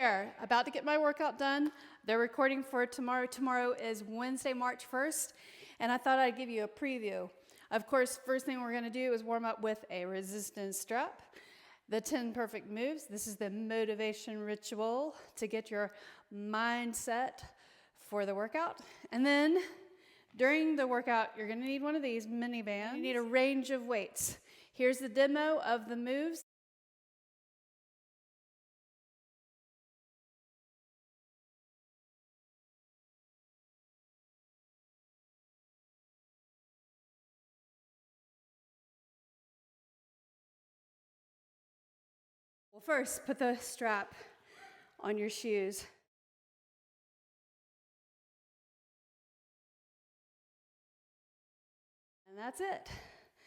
There, about to get my workout done. They're recording for tomorrow. Tomorrow is Wednesday, March 1st, and I thought I'd give you a preview. Of course, first thing we're going to do is warm up with a resistance strap. The 10 perfect moves. This is the motivation ritual to get your mindset for the workout. And then during the workout, you're going to need one of these mini bands. You need a range of weights. Here's the demo of the moves. Well, first, put the strap on your shoes. And that's it.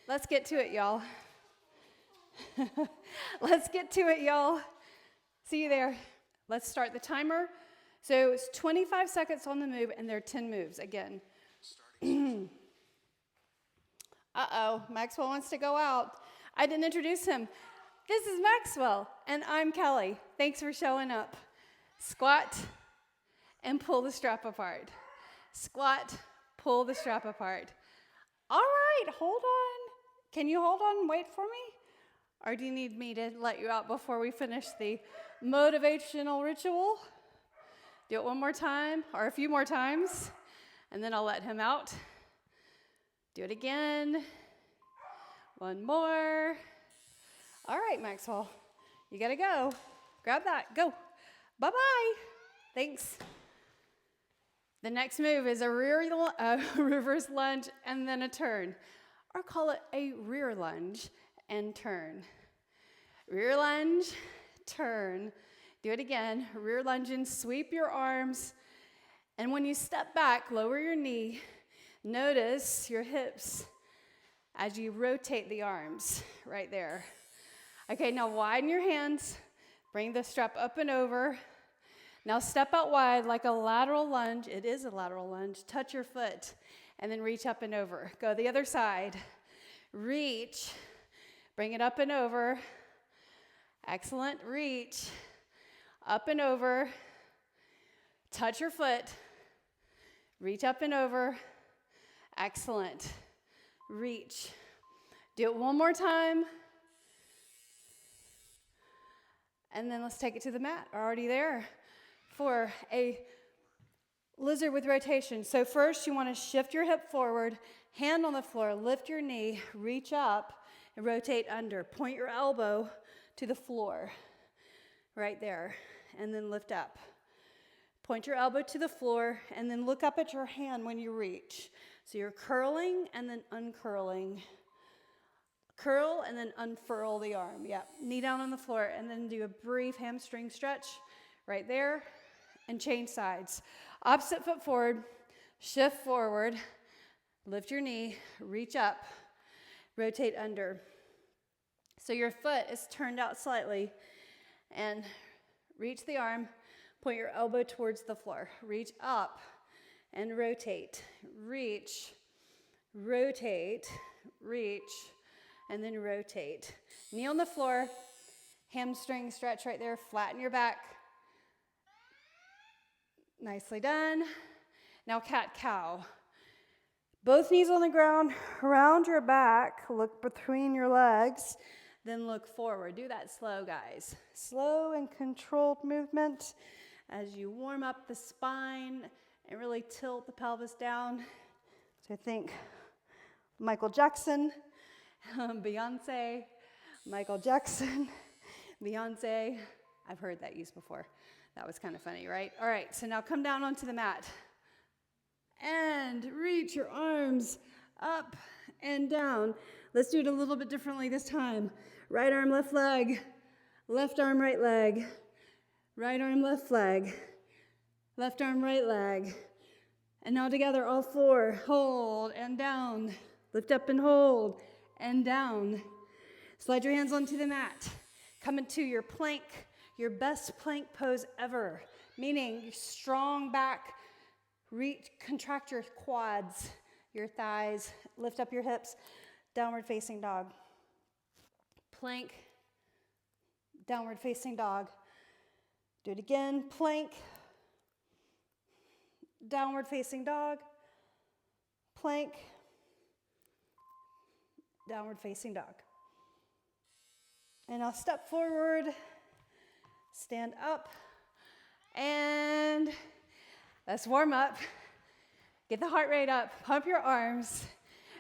Let's get to it, y'all. Let's get to it, y'all. See you there. Let's start the timer. So it's 25 seconds on the move, and there are 10 moves again. Uh-oh, Maxwell wants to go out. I didn't introduce him. This is Maxwell, and I'm Kelly. Thanks for showing up. Squat and pull the strap apart. Squat, pull the strap apart. All right, hold on. Can you hold on and wait for me? Or do you need me to let you out before we finish the motivational ritual? Do it one more time, or a few more times, and then I'll let him out. Do it again. One more. All right, Maxwell, you gotta go. Grab that, go. Bye-bye. Thanks. The next move is a reverse lunge and then a turn, or call it a rear lunge and turn. Rear lunge, turn. Do it again. Rear lunge and sweep your arms. And when you step back, lower your knee. Notice your hips as you rotate the arms right there. Okay, now widen your hands. Bring the strap up and over. Now step out wide like a lateral lunge. It is a lateral lunge. Touch your foot and then reach up and over. Go the other side. Reach. Bring it up and over. Excellent. Reach. Up and over. Touch your foot. Reach up and over. Excellent. Reach. Do it one more time. And then let's take it to the mat. We're already there for a lizard with rotation. So first you want to shift your hip forward, hand on the floor, lift your knee, reach up, and rotate under. Point your elbow to the floor, right there, and then lift up. Point your elbow to the floor, and then look up at your hand when you reach. So you're curling and then uncurling. Curl and then unfurl the arm. Yep. Knee down on the floor and then do a brief hamstring stretch right there and change sides. Opposite foot forward, shift forward, lift your knee, reach up, rotate under. So your foot is turned out slightly and reach the arm, point your elbow towards the floor. Reach up and rotate. Reach, rotate, reach, and then rotate. Knee on the floor, hamstring stretch right there, flatten your back. Nicely done. Now cat-cow. Both knees on the ground, round your back, look between your legs, then look forward. Do that slow, guys. Slow and controlled movement as you warm up the spine and really tilt the pelvis down. So I think Michael Jackson, Beyonce, Michael Jackson, Beyonce. I've heard that used before. That was kind of funny, right? All right, so now come down onto the mat. And reach your arms up and down. Let's do it a little bit differently this time. Right arm, left leg. Left arm, right leg. Right arm, left leg. Left arm, right leg. And now together, all four. Hold and down. Lift up and hold. And down. Slide your hands onto the mat. Come into your plank, your best plank pose ever, meaning strong back, reach, contract your quads, your thighs, lift up your hips, downward facing dog. Plank, downward facing dog. Do it again, plank, downward facing dog, plank, downward facing dog. And I'll step forward, stand up, and let's warm up. Get the heart rate up, pump your arms.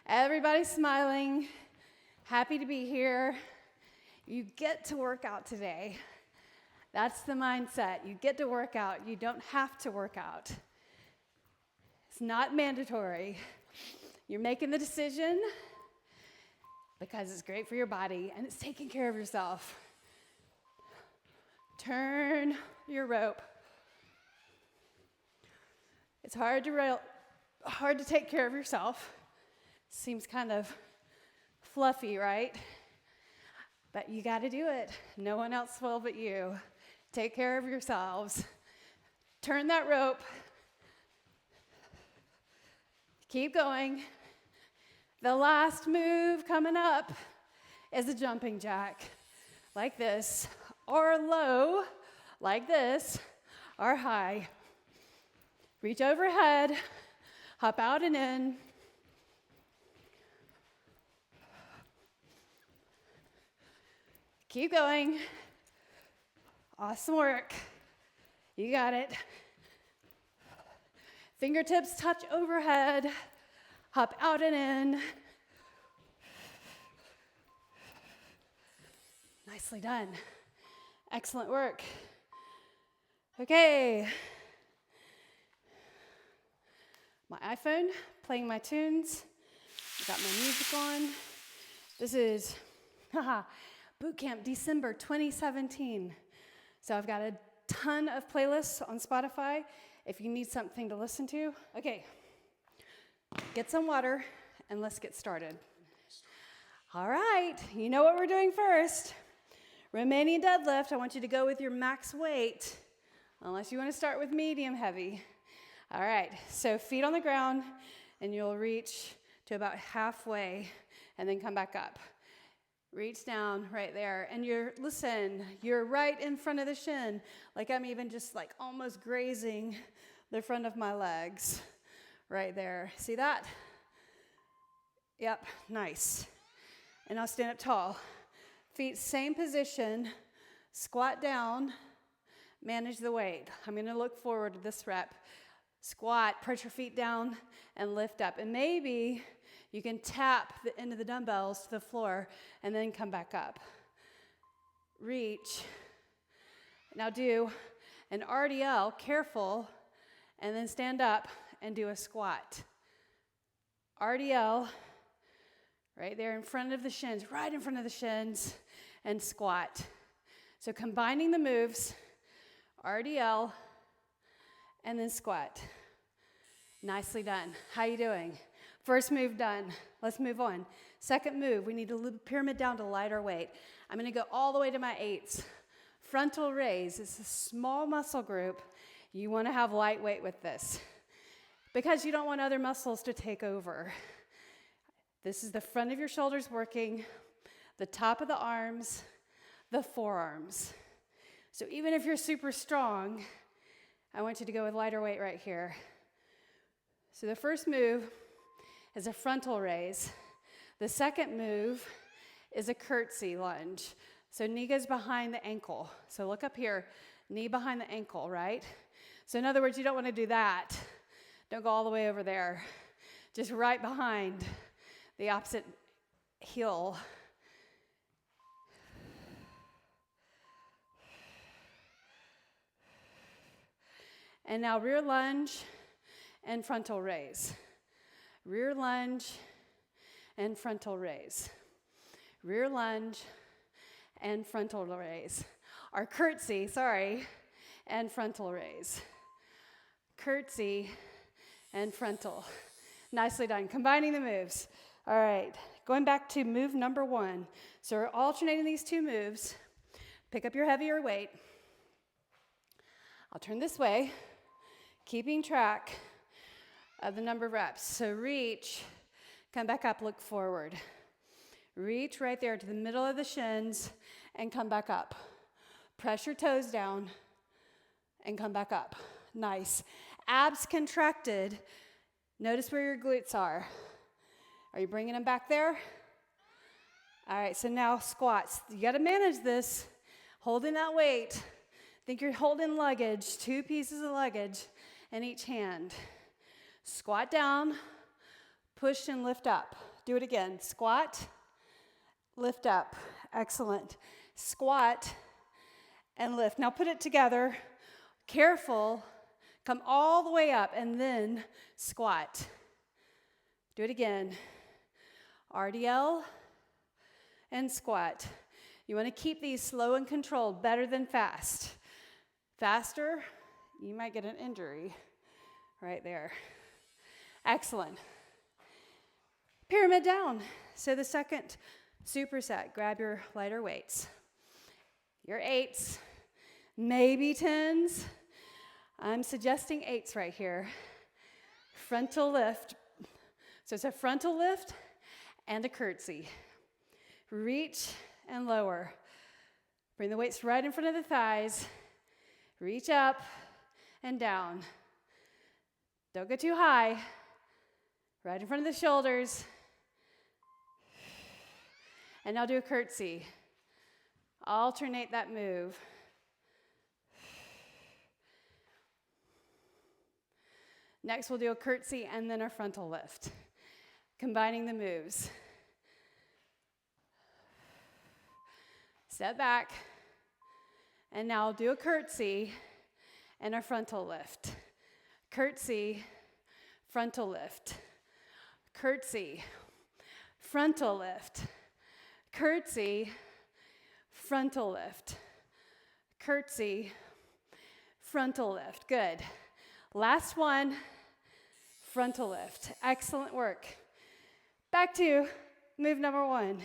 Everybody's smiling, happy to be here. You get to work out today. That's the mindset. You get to work out. You don't have to work out. It's not mandatory. You're making the decision because it's great for your body and it's taking care of yourself. Turn your rope. It's hard to take care of yourself. Seems kind of fluffy, right? But you got to do it. No one else will but you. Take care of yourselves. Turn that rope. Keep going. The last move coming up is a jumping jack, like this, or low, like this, or high. Reach overhead, hop out and in. Keep going. Awesome work. You got it. Fingertips touch overhead. Hop out and in. Nicely done. Excellent work. Okay. My iPhone, playing my tunes. Got my music on. This is, Boot Camp December 2017. So I've got a ton of playlists on Spotify if you need something to listen to. Okay, get some water and let's get started. All right, you know what we're doing first. Romanian deadlift, I want you to go with your max weight, unless you want to start with medium heavy. All right, so feet on the ground and you'll reach to about halfway and then come back up. Reach down right there, and you're right in front of the shin, like I'm even just like almost grazing the front of my legs, right there. See that? Yep, nice. And I'll stand up tall. Feet same position, squat down, manage the weight. I'm gonna look forward to this rep. Squat, press your feet down, and lift up. And maybe you can tap the end of the dumbbells to the floor and then come back up. Reach. Now do an RDL, careful, and then stand up and do a squat. RDL, right there in front of the shins, right in front of the shins, and squat. So combining the moves, RDL, and then squat. Nicely done. How you doing? First move done. Let's move on. Second move, we need to pyramid down to lighter weight. I'm going to go all the way to my 8s. Frontal raise is a small muscle group. You want to have light weight with this because you don't want other muscles to take over. This is the front of your shoulders working, the top of the arms, the forearms. So even if you're super strong, I want you to go with lighter weight right here. So the first move is a frontal raise. The second move is a curtsy lunge. So knee goes behind the ankle. So look up here, knee behind the ankle, right? So in other words, you don't want to do that. Don't go all the way over there. Just right behind the opposite heel. And now rear lunge and frontal raise. Rear lunge and frontal raise. Rear lunge and frontal raise. Or curtsy, and frontal raise. Curtsy and frontal. Nicely done. Combining the moves. All right, going back to move number 1. So we're alternating these two moves. Pick up your heavier weight. I'll turn this way, keeping track of the number of reps. So reach, come back up, look forward. Reach right there to the middle of the shins and come back up. Press your toes down, and come back up. Nice. Abs contracted. Notice where your glutes are. Are you bringing them back there? All right, so now squats. You got to manage this. Holding that weight. Think you're holding luggage, 2 pieces of luggage in each hand. Squat down, push and lift up. Do it again. Squat, lift up. Excellent. Squat and lift. Now put it together. Careful. Come all the way up and then squat. Do it again. RDL and squat. You want to keep these slow and controlled, better than fast. Faster, you might get an injury right there. Excellent. Pyramid down. So the second superset, grab your lighter weights. Your 8s, maybe 10s. I'm suggesting 8s right here. Frontal lift. So it's a frontal lift and a curtsy. Reach and lower. Bring the weights right in front of the thighs. Reach up and down. Don't go too high. Right in front of the shoulders. And now do a curtsy. Alternate that move. Next, we'll do a curtsy and then a frontal lift, combining the moves. Step back, and now do a curtsy and a frontal lift. Curtsy, frontal lift. Curtsy, frontal lift. Curtsy, frontal lift. Curtsy, frontal lift. Good. Last one, frontal lift. Excellent work. Back to move number 1.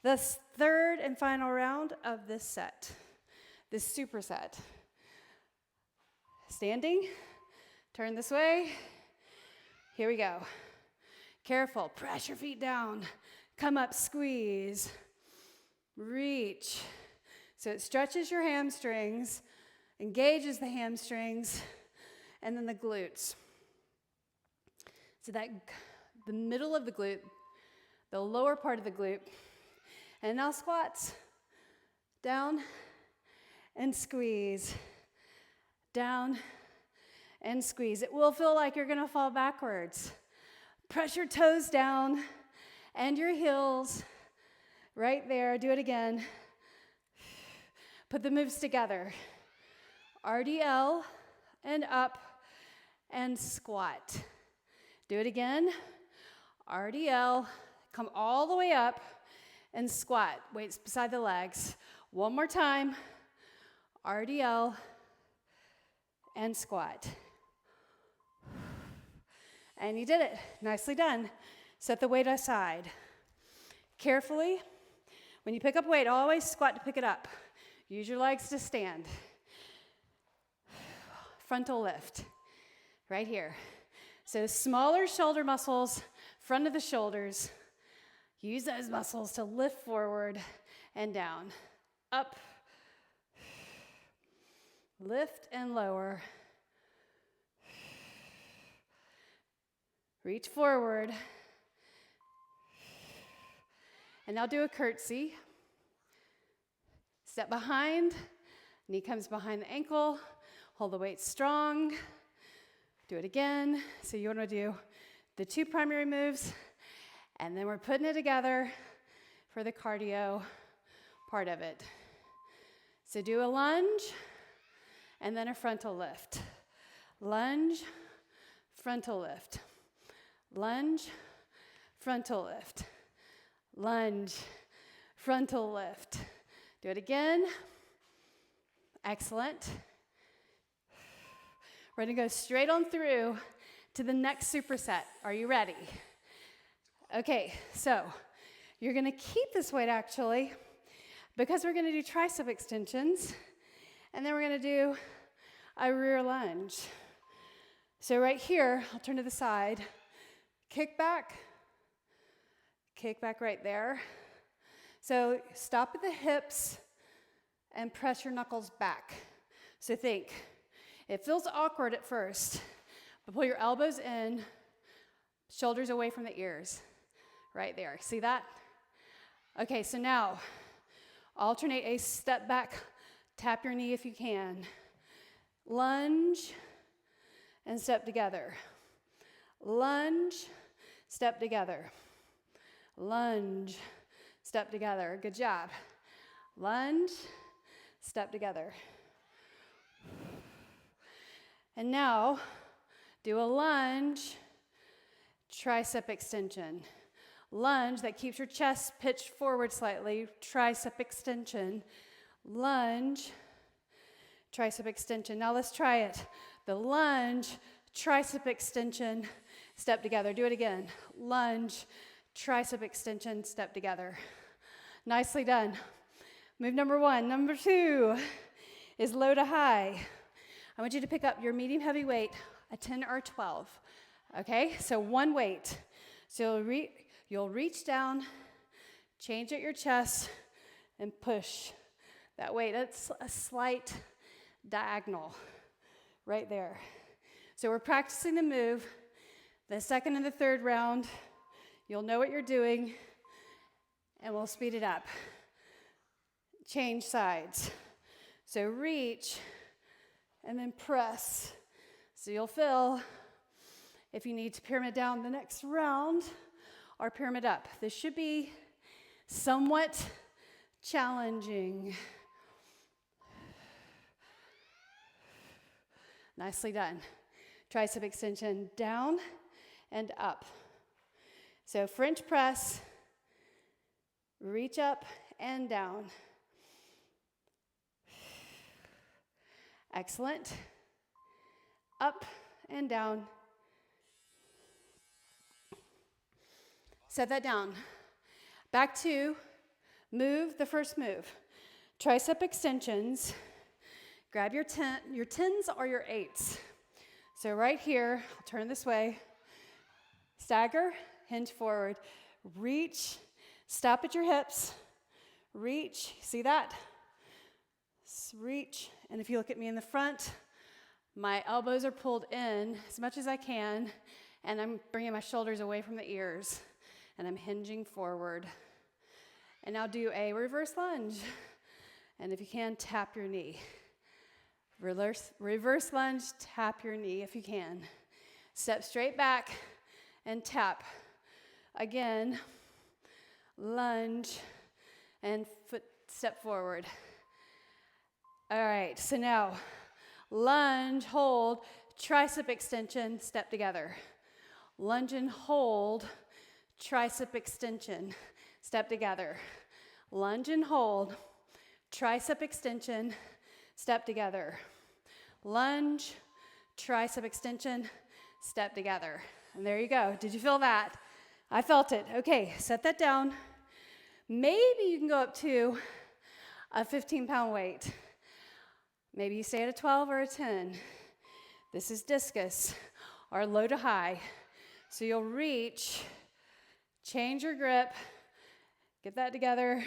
The third and final round of this set, this superset. Standing, turn this way. Here we go. Careful, press your feet down. Come up, squeeze. Reach. So it stretches your hamstrings, engages the hamstrings, and then the glutes. So that the middle of the glute, the lower part of the glute. And now squats. Down and squeeze. Down and squeeze. It will feel like you're going to fall backwards. Press your toes down and your heels right there. Do it again. Put the moves together. RDL and up and squat. Do it again. RDL, come all the way up and squat. Weights beside the legs. One more time. RDL and squat. And you did it. Nicely done. Set the weight aside. Carefully, when you pick up weight, always squat to pick it up. Use your legs to stand. Frontal lift, right here. So smaller shoulder muscles, front of the shoulders. Use those muscles to lift forward and down. Up, lift and lower. Reach forward. And now do a curtsy. Step behind, knee comes behind the ankle. Hold the weight strong. Do it again. So you want to do the 2 primary moves, and then we're putting it together for the cardio part of it. So do a lunge, and then a frontal lift. Lunge, frontal lift. Lunge, frontal lift. Lunge, frontal lift. Do it again. Excellent. We're going to go straight on through to the next superset. Are you ready? Okay, so you're going to keep this weight actually because we're going to do tricep extensions, and then we're going to do a rear lunge. So right here, I'll turn to the side, kick back right there. So stop at the hips and press your knuckles back. So think, It feels awkward at first, but pull your elbows in, shoulders away from the ears. Right there. See that? Okay, so now alternate a step back, tap your knee if you can. Lunge and step together. Lunge, step together. Lunge, step together. Good job. Lunge, step together. And now do a lunge, tricep extension. Lunge that keeps your chest pitched forward slightly, tricep extension. Lunge, tricep extension. Now let's try it. The lunge, tricep extension, step together. Do it again. Lunge, tricep extension, step together. Nicely done. Move number one. Number two is low to high. I want you to pick up your medium heavy weight, a 10 or 12. Okay, so one weight. So you'll reach down, change at your chest, and push that weight. That's a slight diagonal right there. So we're practicing the move. The second and the third round, you'll know what you're doing, and we'll speed it up. Change sides. So reach, and then press. So you'll feel if you need to pyramid down the next round or pyramid up. This should be somewhat challenging. Nicely done. Tricep extension down and up. So French press, reach up and down. Excellent. Up and down. Set that down. Back to move, the first move. Tricep extensions. Grab your 10s or your 8s. So right here, I'll turn this way. Stagger, hinge forward. Reach, stop at your hips. Reach, see that? Reach, and if you look at me in the front, my elbows are pulled in as much as I can, and I'm bringing my shoulders away from the ears, and I'm hinging forward. And now do a reverse lunge, and if you can, tap your knee. Reverse lunge, tap your knee if you can. Step straight back and tap. Again, lunge and foot step forward. All right, so now lunge, hold, tricep extension, step together. Lunge and hold, tricep extension, step together. Lunge and hold, tricep extension, step together. Lunge, tricep extension, step together. And there you go. Did you feel that? I felt it. Okay, set that down. Maybe you can go up to a 15-pound weight. Maybe you stay at a 12 or a 10. This is discus or low to high. So you'll reach, change your grip, get that together.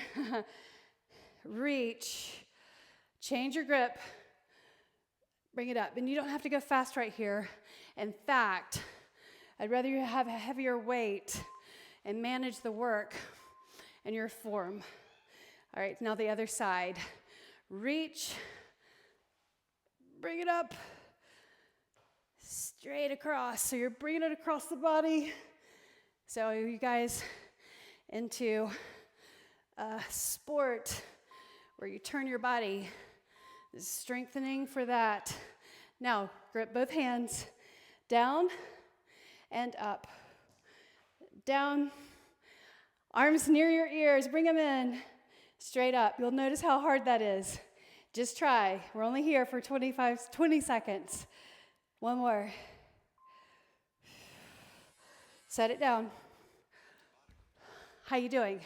Reach, change your grip, bring it up. And you don't have to go fast right here. In fact, I'd rather you have a heavier weight and manage the work in your form. All right, now the other side. Reach, bring it up, straight across. So you're bringing it across the body. So you guys into a sport where you turn your body, strengthening for that. Now, grip both hands, down and up. Down, arms near your ears, bring them in, straight up. You'll notice how hard that is. Just try. We're only here for 20 seconds. One more. Set it down. How you doing?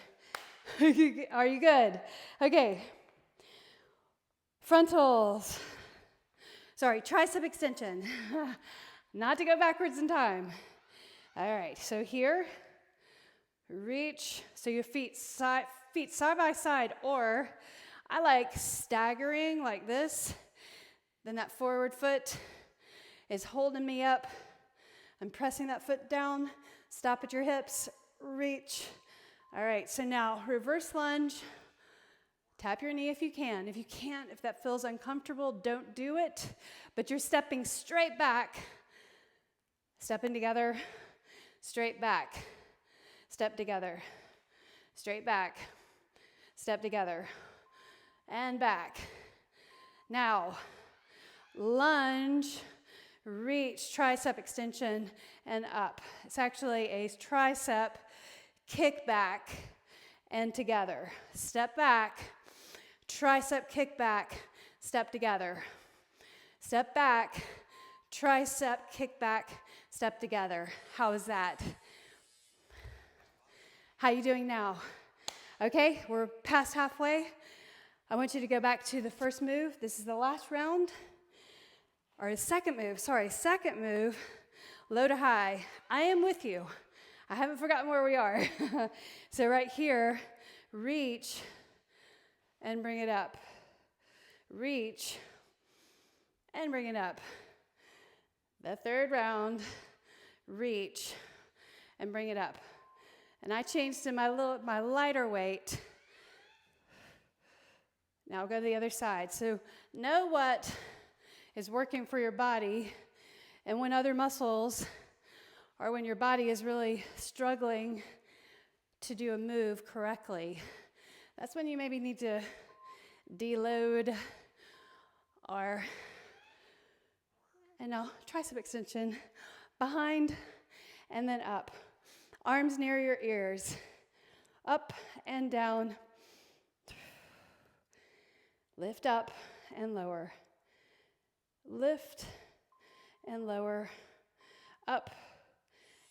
Are you good? Okay. Frontals. Sorry, tricep extension. Not to go backwards in time. All right, so here, reach. So your feet side by side, or I like staggering like this. Then that forward foot is holding me up. I'm pressing that foot down. Stop at your hips, reach. All right, so now reverse lunge. Tap your knee if you can. If you can't, if that feels uncomfortable, don't do it. But you're stepping straight back. Stepping together, straight back. Step together, straight back. Step together, and back. Now, lunge, reach, tricep extension, and up. It's actually a tricep kick back and together. Step back, tricep kick back, step together. Step back, tricep kick back, step together. How is that? How you doing now? Okay, we're past halfway. I want you to go back to the first move. This is the last round. Or second move, low to high. I am with you. I haven't forgotten where we are. So right here, reach and bring it up. Reach and bring it up. The third round, reach and bring it up. And I changed to my lighter weight. Now I'll go to the other side. So know what is working for your body, and when other muscles, or when your body is really struggling to do a move correctly, that's when you maybe need to deload, or, and now tricep extension, behind and then up. Arms near your ears, up and down. Lift up and lower. Lift and lower. Up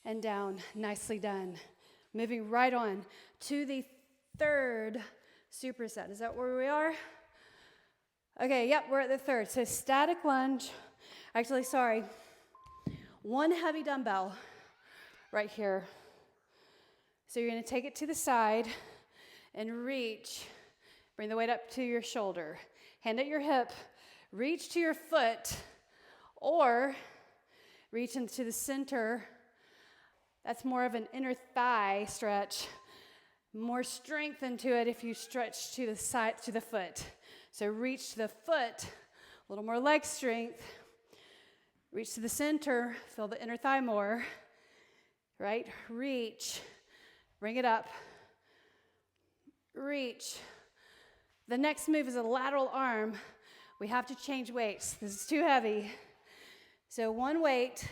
and down. Nicely done. Moving right on to the third superset. Is that where we are? Okay, yep, we're at the third. So static lunge. Actually, sorry. One heavy dumbbell right here. So you're going to take it to the side and reach. Bring the weight up to your shoulder. Hand at your hip. Reach to your foot or reach into the center. That's more of an inner thigh stretch. More strength into it if you stretch to the side, to the foot. So reach to the foot, a little more leg strength. Reach to the center, feel the inner thigh more. Right? Reach. Bring it up. Reach. The next move is a lateral arm. We have to change weights. This is too heavy. So one weight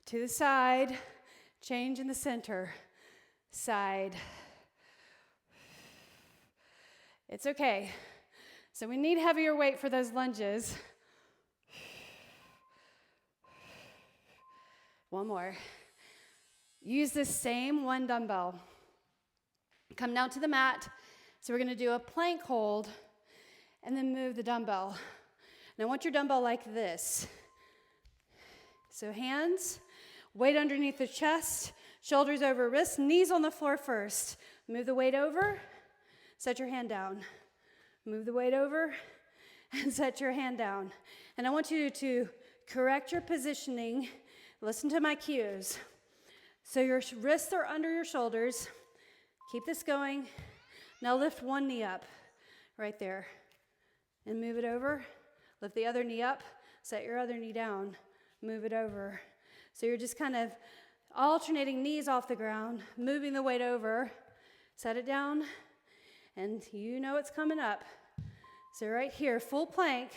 to the side, change in the center, side. It's okay. So we need heavier weight for those lunges. One more. Use this same one dumbbell. Come down to the mat. So we're going to do a plank hold and then move the dumbbell. And I want your dumbbell like this. So hands, weight underneath the chest, shoulders over wrists, knees on the floor first. Move the weight over, set your hand down. Move the weight over and set your hand down. And I want you to correct your positioning. Listen to my cues. So your wrists are under your shoulders. Keep this going. Now lift one knee up right there and move it over. Lift the other knee up, set your other knee down, move it over. So you're just kind of alternating knees off the ground, moving the weight over, set it down, and you know it's coming up. So right here, full plank,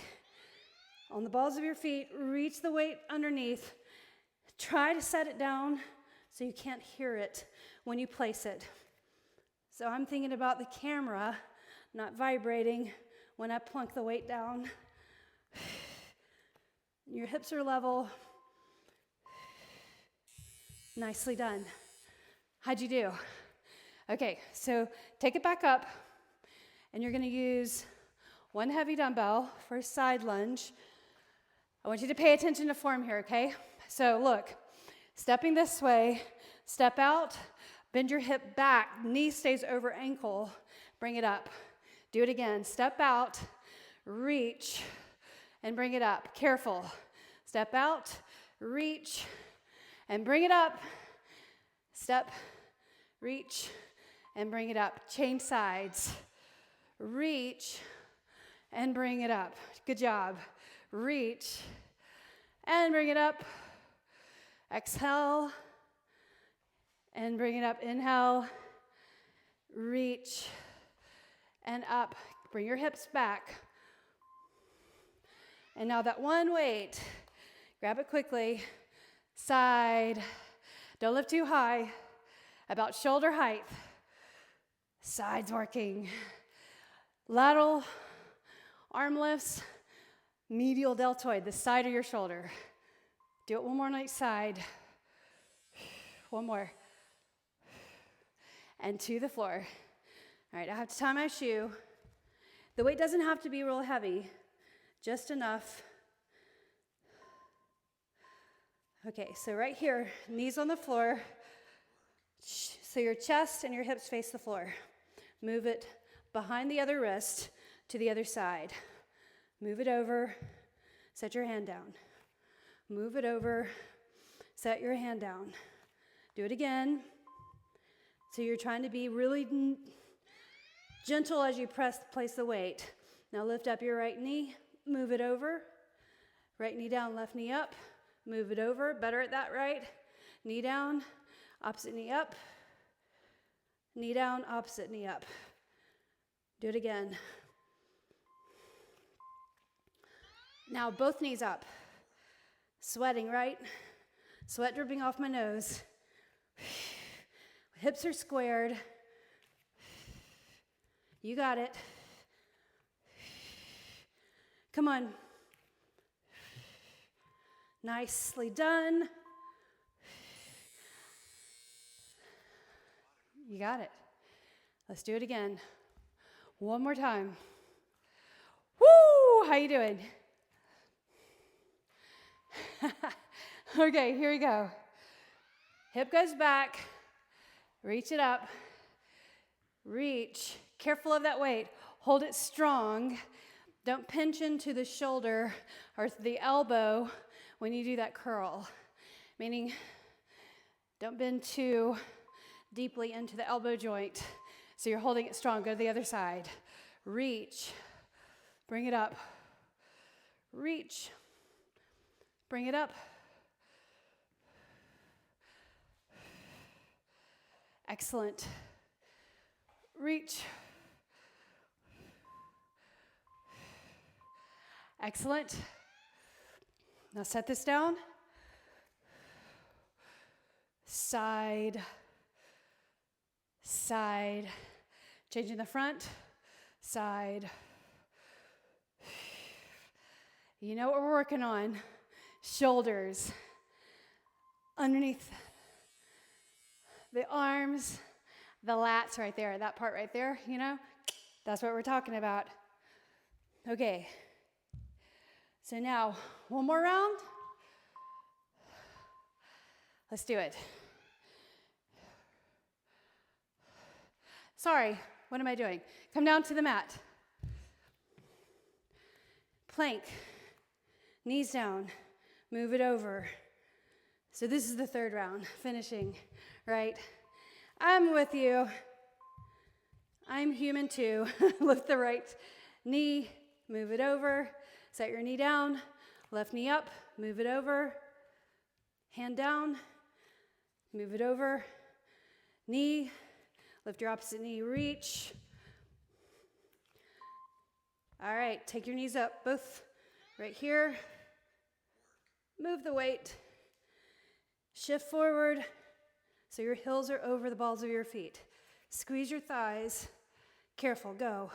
on the balls of your feet, reach the weight underneath. Try to set it down so you can't hear it when you place it. So I'm thinking about the camera not vibrating when I plunk the weight down. Your hips are level. Nicely done. How'd you do? Okay, so take it back up, and you're going to use one heavy dumbbell for a side lunge. I want you to pay attention to form here, okay? So look, stepping this way, step out, bend your hip back, knee stays over ankle, bring it up. Do it again, step out, reach, and bring it up. Careful. Step out, reach, and bring it up. Step, reach, and bring it up. Change sides. Reach, and bring it up. Good job. Reach, and bring it up. Exhale, and bring it up. Inhale, reach, and up. Bring your hips back. And now that one weight, grab it quickly. Side. Don't lift too high. About shoulder height. Sides working. Lateral arm lifts. Medial deltoid, the side of your shoulder. Do it one more on each side. One more. And to the floor. All right, I have to tie my shoe. The weight doesn't have to be real heavy, just enough. Okay, so right here, knees on the floor. So your chest and your hips face the floor. Move it behind the other wrist to the other side. Move it over, set your hand down. Move it over, set your hand down. Do it again. So you're trying to be really gentle as you place the weight. Now lift up your right knee, move it over. Right knee down, left knee up. Move it over. Better at that, right? Knee down, opposite knee up. Knee down, opposite knee up. Do it again. Now both knees up. Sweating, right? Sweat dripping off my nose. Hips are squared. You got it. Come on. Nicely done. You got it. Let's do it again. One more time. Woo! How you doing? Okay, here we go. Hip goes back. Reach it up. Reach. Careful of that weight. Hold it strong. Don't pinch into the shoulder or the elbow when you do that curl. Meaning, don't bend too deeply into the elbow joint. So you're holding it strong. Go to the other side. Reach. Bring it up. Reach. Bring it up. Excellent. Reach. Excellent. Now set this down. Side. Side. Changing the front. Side. You know what we're working on. Shoulders. Underneath the arms. The lats right there. That part right there, you know. That's what we're talking about. Okay. So now, one more round. Let's do it. Sorry, what am I doing? Come down to the mat. Plank. Knees down. Move it over. So this is the third round, finishing, right? I'm with you. I'm human too. Lift the right knee, move it over. Set your knee down, left knee up, move it over. Hand down, move it over. Knee, lift your opposite knee, reach. All right, take your knees up, both right here. Move the weight. Shift forward so your heels are over the balls of your feet. Squeeze your thighs. Careful, go.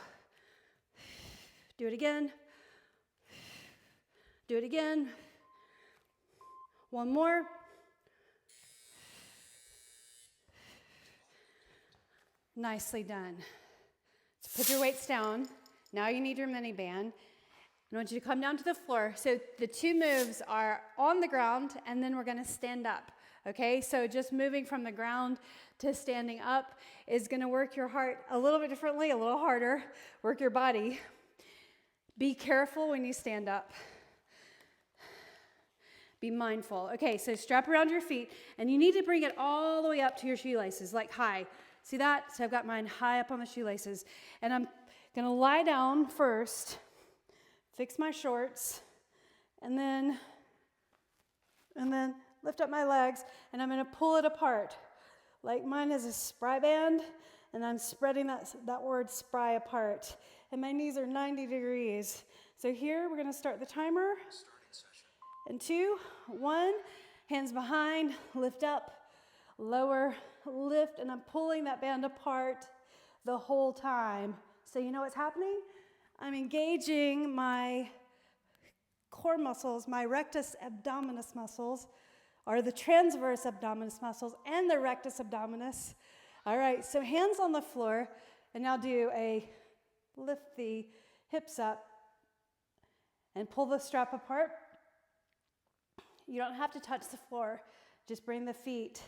Do it again. Do it again. One more. Nicely done. So put your weights down. Now you need your mini band. I want you to come down to the floor. So the two moves are on the ground, and then we're going to stand up. Okay, so just moving from the ground to standing up is going to work your heart a little bit differently, a little harder. Work your body. Be careful when you stand up. Be mindful. Okay, so strap around your feet, and you need to bring it all the way up to your shoelaces, like high. See that? So I've got mine high up on the shoelaces. And I'm going to lie down first, fix my shorts, and then lift up my legs, and I'm going to pull it apart. Like mine is a spry band, and I'm spreading that word spry apart. And my knees are 90 degrees. So here, we're going to start the timer. And 2, 1, hands behind, lift up, lower, lift, and I'm pulling that band apart the whole time. So you know what's happening? I'm engaging my core muscles, my rectus abdominis muscles, or the transverse abdominis muscles, and the rectus abdominis. All right, so hands on the floor, and now lift the hips up and pull the strap apart. You don't have to touch the floor. Just bring the feet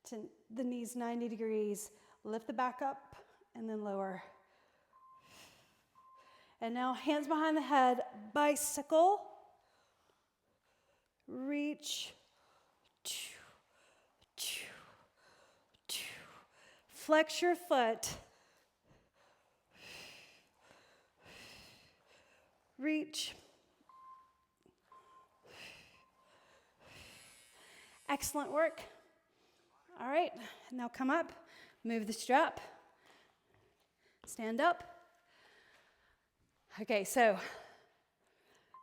to the knees 90 degrees. Lift the back up and then lower. And now hands behind the head, bicycle. Reach. Flex your foot. Reach. Excellent work. All right, now come up, move the strap, stand up. Okay, so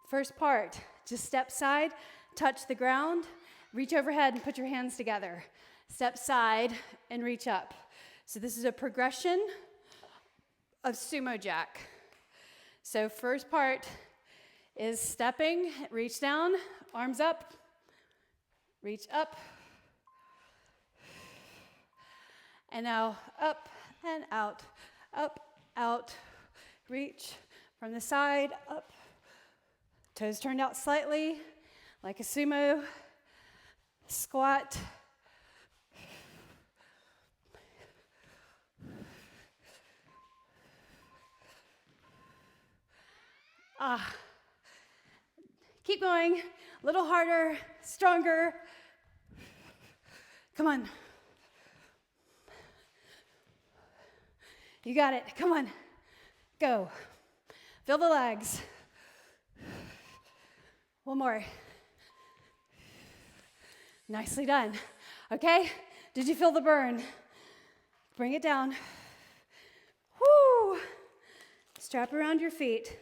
first part, just step side, touch the ground, reach overhead and put your hands together. Step side and reach up. So this is a progression of Sumo Jack. So first part is stepping, reach down, arms up, reach up, and now up and out, reach from the side, up, toes turned out slightly, like a sumo squat. Keep going, a little harder, stronger. Come on. You got it. Come on. Go. Feel the legs. One more. Nicely done. Okay? Did you feel the burn? Bring it down. Woo! Strap around your feet.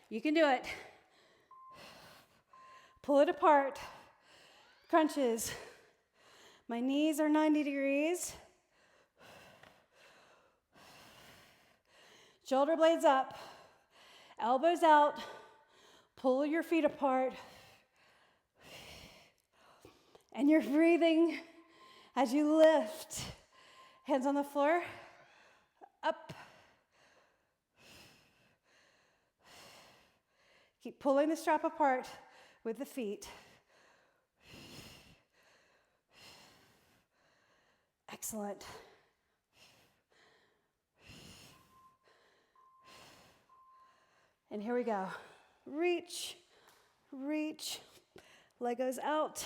You can do it. Pull it apart. Crunches. My knees are 90 degrees. Shoulder blades up. Elbows out. Pull your feet apart. And you're breathing as you lift. Hands on the floor. Up. Keep pulling the strap apart with the feet. Excellent. And here we go. Reach, reach, leg goes out.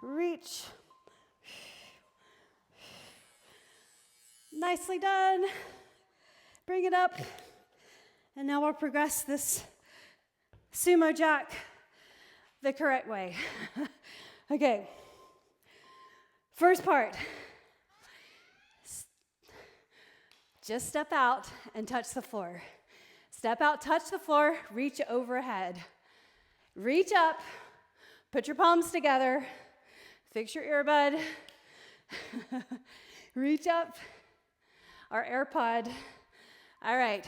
Reach. Nicely done. Bring it up. And now we'll progress this Sumo Jack the correct way. Okay. First part. Just step out and touch the floor. Step out, touch the floor, reach overhead. Reach up, put your palms together, fix your earbud. Reach up, our AirPod. All right,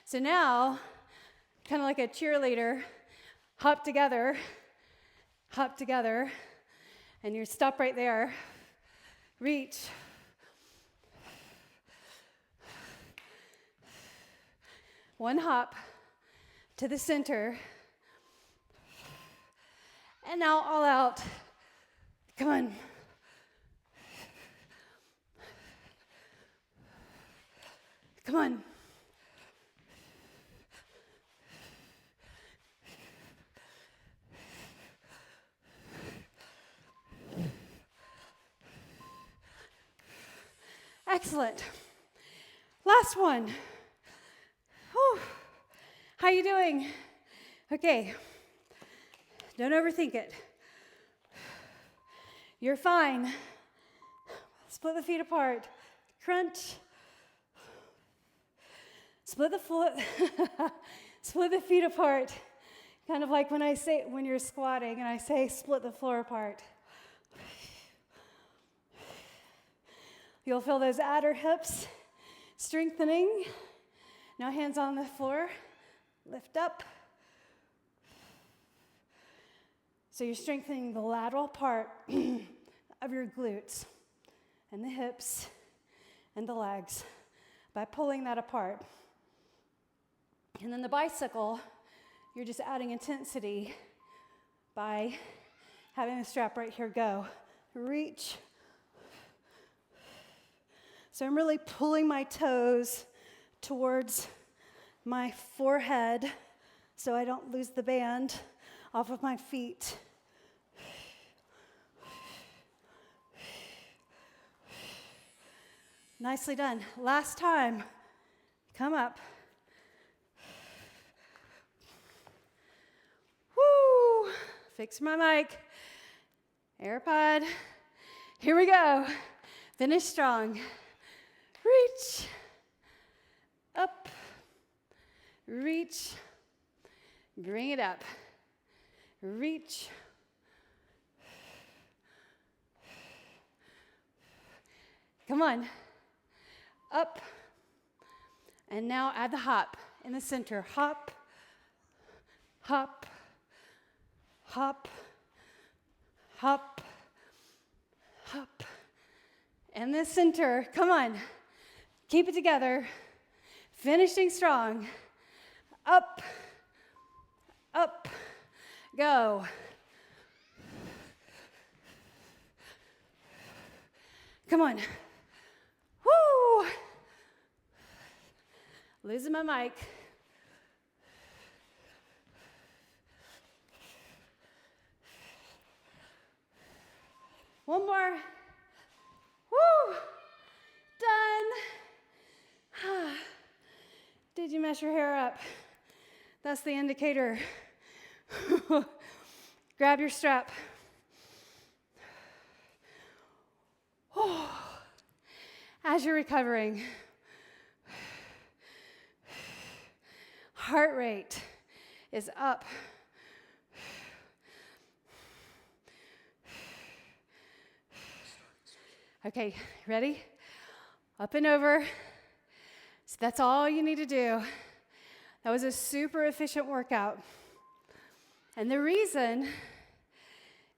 so now, kind of like a cheerleader, hop together, and you stop right there. Reach. One hop to the center. And now all out. Come on. Come on. Excellent. Last one. Whew. How you doing? Okay. Don't overthink it. You're fine. Split the feet apart. Crunch. Split the split the feet apart. Kind of like when you're squatting and I say split the floor apart. You'll feel those outer hips strengthening. Now hands on the floor. Lift up. So you're strengthening the lateral part of your glutes and the hips and the legs by pulling that apart. And then the bicycle, you're just adding intensity by having the strap right here go. Reach. So I'm really pulling my toes towards my forehead so I don't lose the band off of my feet. Nicely done. Last time. Come up. Woo! Fix my mic. AirPod. Here we go. Finish strong. Reach. Up. Reach. Bring it up. Reach. Come on. Up. And now add the hop in the center. Hop. Hop. Hop. Hop. Hop. And the center. Come on. Keep it together. Finishing strong. Up. Up. Go. Come on. Woo! Losing my mic. One more. Woo! Done. Did you mess your hair up? That's the indicator. Grab your strap. As you're recovering, heart rate is up. Okay, ready? Up and over. So that's all you need to do. That was a super efficient workout. And the reason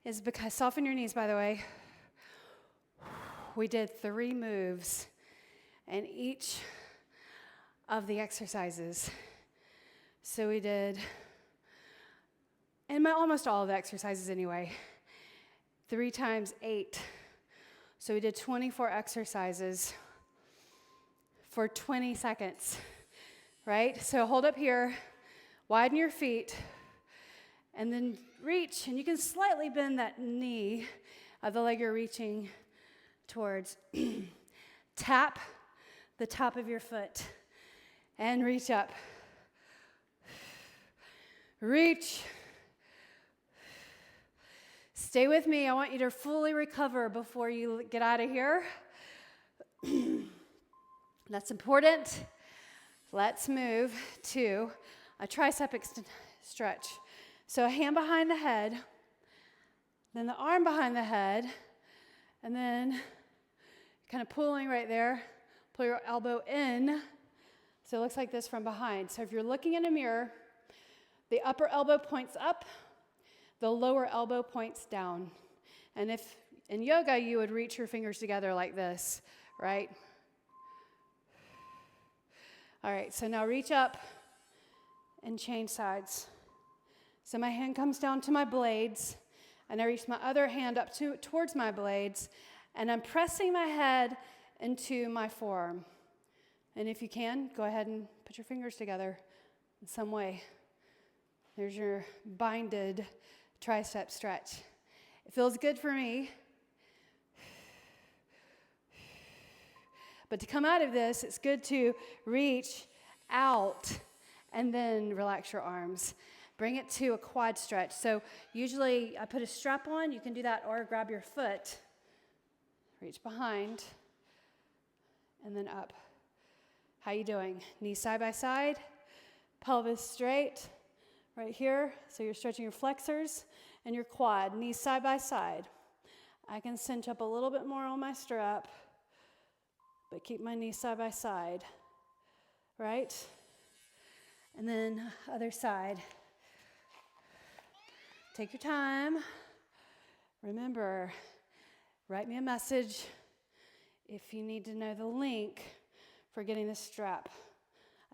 is because, soften your knees, by the way. We did 3 moves in each of the exercises. So we did, and almost all of the exercises anyway, 3 times 8. So we did 24 exercises for 20 seconds, right? So hold up here, widen your feet, and then reach, and you can slightly bend that knee of the leg you're reaching towards. Tap the top of your foot and reach up. Reach. Stay with me. I want you to fully recover before you get out of here. That's important. Let's move to a tricep stretch. So a hand behind the head, then the arm behind the head, and then kind of pulling right there. Pull your elbow in. So it looks like this from behind. So if you're looking in a mirror, the upper elbow points up, the lower elbow points down. And if in yoga, you would reach your fingers together like this, right? All right, so now reach up and change sides. So my hand comes down to my blades, and I reach my other hand up towards my blades, and I'm pressing my head into my forearm. And if you can, go ahead and put your fingers together in some way. There's your binded tricep stretch. It feels good for me. But to come out of this, it's good to reach out and then relax your arms. Bring it to a quad stretch. So usually I put a strap on. You can do that or grab your foot. Reach behind and then up. How you doing? Knees side by side, pelvis straight right here. So you're stretching your flexors and your quad, knees side by side. I can cinch up a little bit more on my strap, but keep my knees side by side, right? And then other side. Take your time. Remember, write me a message if you need to know the link for getting this strap.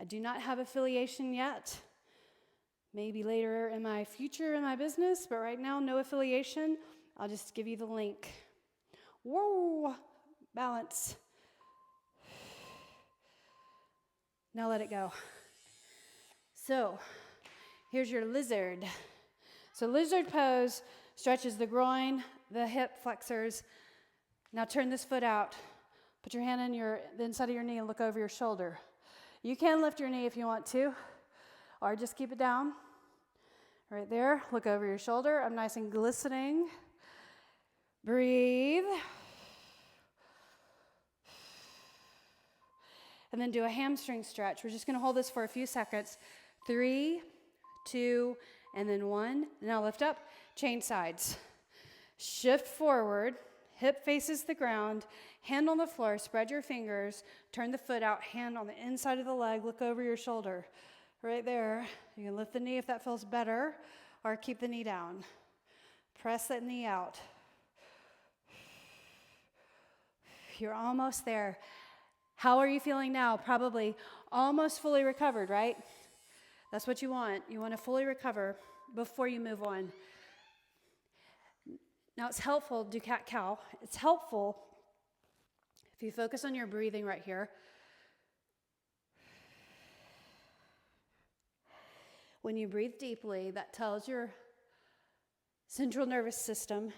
I do not have affiliation yet. Maybe later in my future in my business, but right now, no affiliation. I'll just give you the link. Whoa, balance. Now let it go. So, here's your lizard. So lizard pose stretches the groin, the hip flexors. Now turn this foot out. Put your hand in the inside of your knee and look over your shoulder. You can lift your knee if you want to, or just keep it down. Right there, look over your shoulder. I'm nice and glistening. Breathe. And then do a hamstring stretch. We're just gonna hold this for a few seconds. 3, 2, and then 1. Now lift up, change sides. Shift forward, hip faces the ground, hand on the floor, spread your fingers, turn the foot out, hand on the inside of the leg, look over your shoulder. Right there. You can lift the knee if that feels better, or keep the knee down. Press that knee out. You're almost there. How are you feeling now? Probably almost fully recovered, right? That's what you want. You want to fully recover before you move on. Now it's helpful, do cat-cow. It's helpful if you focus on your breathing right here. When you breathe deeply, that tells your central nervous system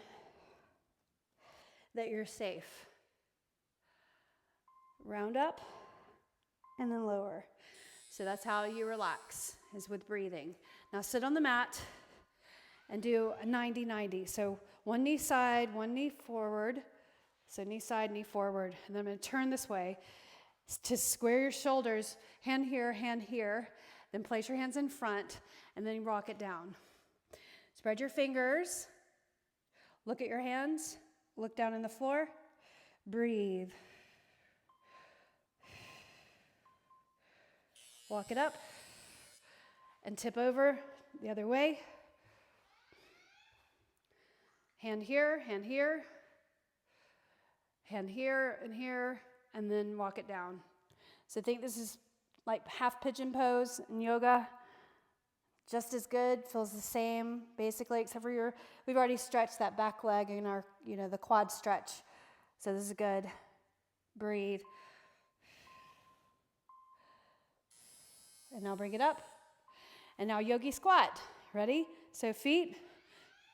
that you're safe. Round up and then lower. So that's how you relax, is with breathing. Now sit on the mat and do a 90-90. So one knee side, one knee forward. So knee side, knee forward. And then I'm going to turn this way to square your shoulders, hand here. Then place your hands in front and then rock it down. Spread your fingers. Look at your hands. Look down on the floor. Breathe. Walk it up and tip over the other way. Hand here, hand here, hand here and here, and then walk it down. So think this is like half pigeon pose in yoga. Just as good, feels the same basically, except for we've already stretched that back leg in our, the quad stretch. So this is good. Breathe. And now bring it up. And now yogi squat. Ready? So feet,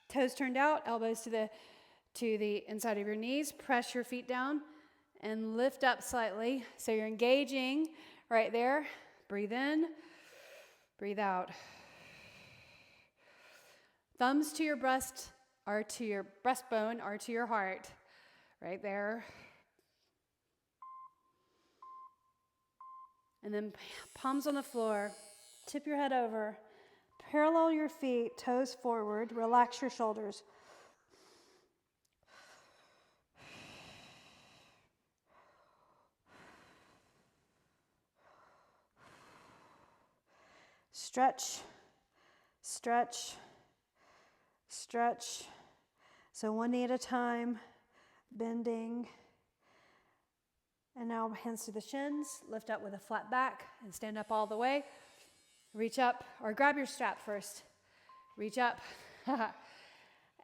toes turned out, elbows to the inside of your knees. Press your feet down and lift up slightly. So you're engaging right there. Breathe in, breathe out. Thumbs to your breast or to your breastbone or to your heart. Right there. And then palms on the floor, tip your head over, parallel your feet, toes forward, relax your shoulders. Stretch, stretch, stretch. So one knee at a time, bending. And now hands to the shins, lift up with a flat back and stand up all the way. Reach up, or grab your strap first. Reach up.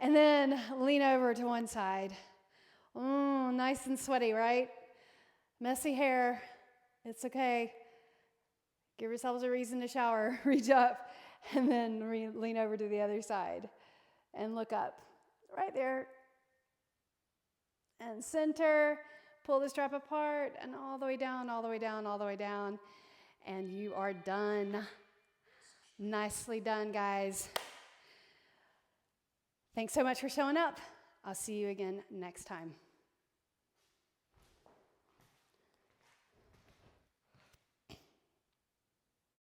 And then lean over to one side. Nice and sweaty, right? Messy hair, It's okay. Give yourselves a reason to shower. Reach up, and then lean over to the other side. And look up. Right there. And center. Pull the strap apart, and all the way down, all the way down, all the way down. And you are done. Nicely done, guys. Thanks so much for showing up. I'll see you again next time.